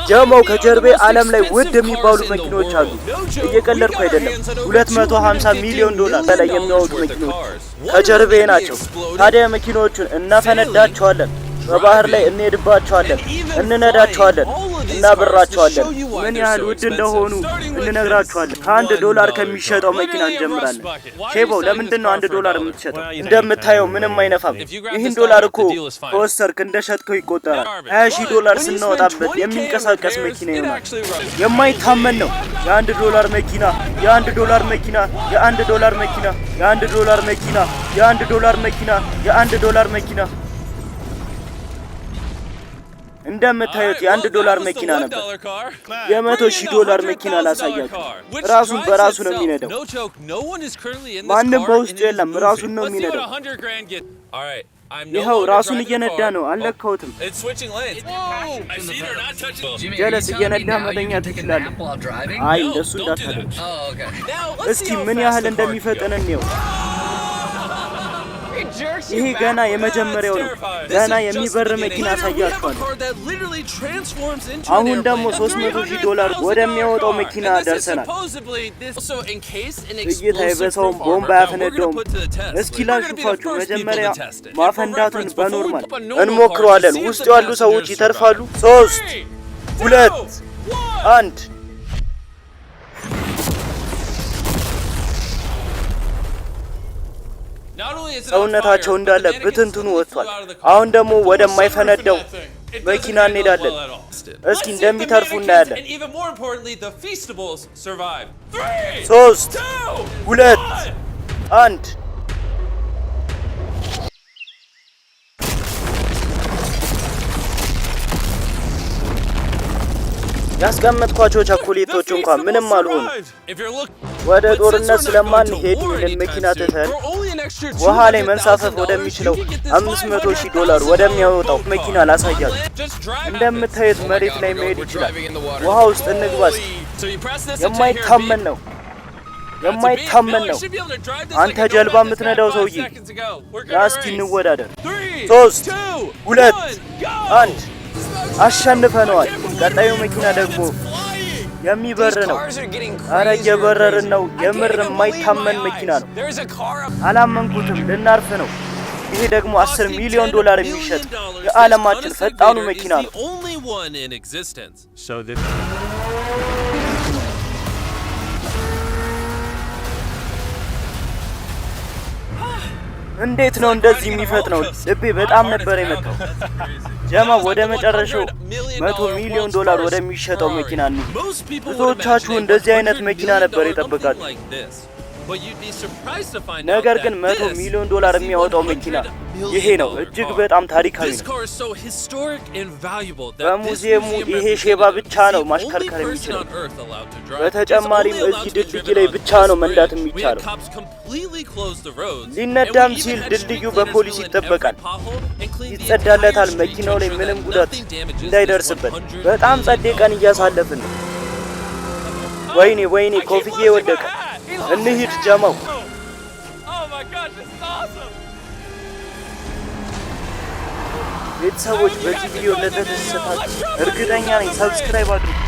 ጀማው ከጀርቤ ዓለም ላይ ውድ የሚባሉ መኪኖች አሉ። እየቀለድኩ አይደለም። 250 ሚሊዮን ዶላር በላይ የሚያወጡ መኪኖች ከጀርቤ ናቸው። ታዲያ መኪኖቹን እናፈነዳቸዋለን፣ በባህር ላይ እንሄድባቸዋለን፣ እንነዳቸዋለን፣ እናበራቸዋለን። ምን ያህል ውድ እንደሆኑ እንነግራቸዋለን። $1 ከሚሸጠው መኪና እንጀምራለን። ሼባው ለምንድን ነው $1 የምትሸጠው? እንደምታየው ምንም አይነፋም። ይህን ዶላር እኮ ከወሰርክ እንደሸጥከው ይቆጠራል። $20,000 ስናወጣበት የሚንቀሳቀስ መኪና ይሆናል። የማይታመን ነው። $1 መኪና፣ $1 መኪና፣ $1 መኪና፣ $1 መኪና፣ $1 መኪና፣ $1 መኪና። እንደምታዩት $1 መኪና ነበር። $100,000 መኪና ላሳያችሁ። ራሱን በራሱ ነው የሚነዳው። ማንም በውስጡ የለም። ራሱን ነው የሚነዳው። ይኸው ራሱን እየነዳ ነው። አልነካሁትም። ጀለስ እየነዳ መተኛት ትችላለህ። አይ እንደሱ እንዳታደርግ። እስኪ ምን ያህል እንደሚፈጥን እንየው። ይሄ ገና የመጀመሪያው ነው። ገና የሚበር መኪና አሳያችኋለሁ። አሁን ደግሞ $300,000 ወደሚያወጣው መኪና ደርሰናል። ጥይት አይበሳውም፣ ቦምብ አያፈነዳውም። እስኪ ላሹፋችሁ። መጀመሪያ ማፈንዳቱን በኖርማል እንሞክረዋለን። ውስጥ ያሉ ሰዎች ይተርፋሉ። 3 2 1 ሰውነታቸው እንዳለ ብትንትኑ ወጥቷል። አሁን ደግሞ ወደማይፈነዳው መኪና እንሄዳለን። እስኪ እንደሚተርፉ እናያለን። 3 2 1 ያስቀመጥኳቸው ቸኮሌቶች እንኳን ምንም አልሆኑ። ወደ ጦርነት ስለማንሄድ ይህንን መኪና ትተን ውሃ ላይ መንሳፈፍ ወደሚችለው $500,000 ወደሚያወጣው መኪና ላሳያችሁ። እንደምታዩት መሬት ላይ መሄድ ይችላል። ውሃ ውስጥ እንግባስ። የማይታመን ነው፣ የማይታመን ነው። አንተ ጀልባ የምትነዳው ሰውዬ፣ እስኪ እንወዳደር። 3 2 1 አሸንፈነዋል። ቀጣዩ መኪና ደግሞ የሚበር ነው። አረ እየበረርን ነው። የምር የማይታመን መኪና ነው። አላመንኩትም። ልናርፍ ነው። ይሄ ደግሞ $10 ሚሊዮን የሚሸጥ የዓለማችን ፈጣኑ መኪና ነው። እንዴት ነው እንደዚህ የሚፈጥነው? ልቤ በጣም ነበር የመታው። ጀማ ወደ መጨረሻው $100 ሚሊዮን ወደሚሸጠው መኪና ነው። ብዙዎቻችሁ እንደዚህ አይነት መኪና ነበር የጠበቃችሁ። ነገር ግን $100 ሚሊዮን የሚያወጣው መኪና ይሄ ነው። እጅግ በጣም ታሪካዊ ነው። በሙዚየሙ ይሄ ሼባ ብቻ ነው ማሽከርከር የሚችለው። በተጨማሪም እዚህ ድልድይ ላይ ብቻ ነው መንዳት የሚቻለው። ሊነዳም ሲል ድልድዩ በፖሊስ ይጠበቃል፣ ይጸዳለታል። መኪናው ላይ ምንም ጉዳት እንዳይደርስበት። በጣም ጸዴ ቀን እያሳለፍን ነው። ወይኔ ወይኔ፣ ኮፍዬ ወደቀ። እንሂድ ጀማው። ቤተሰቦች በዚህ ቪዲዮ ለተደሰታችሁ እርግጠኛ ነኝ ሰብስክራይብ አድርጉ።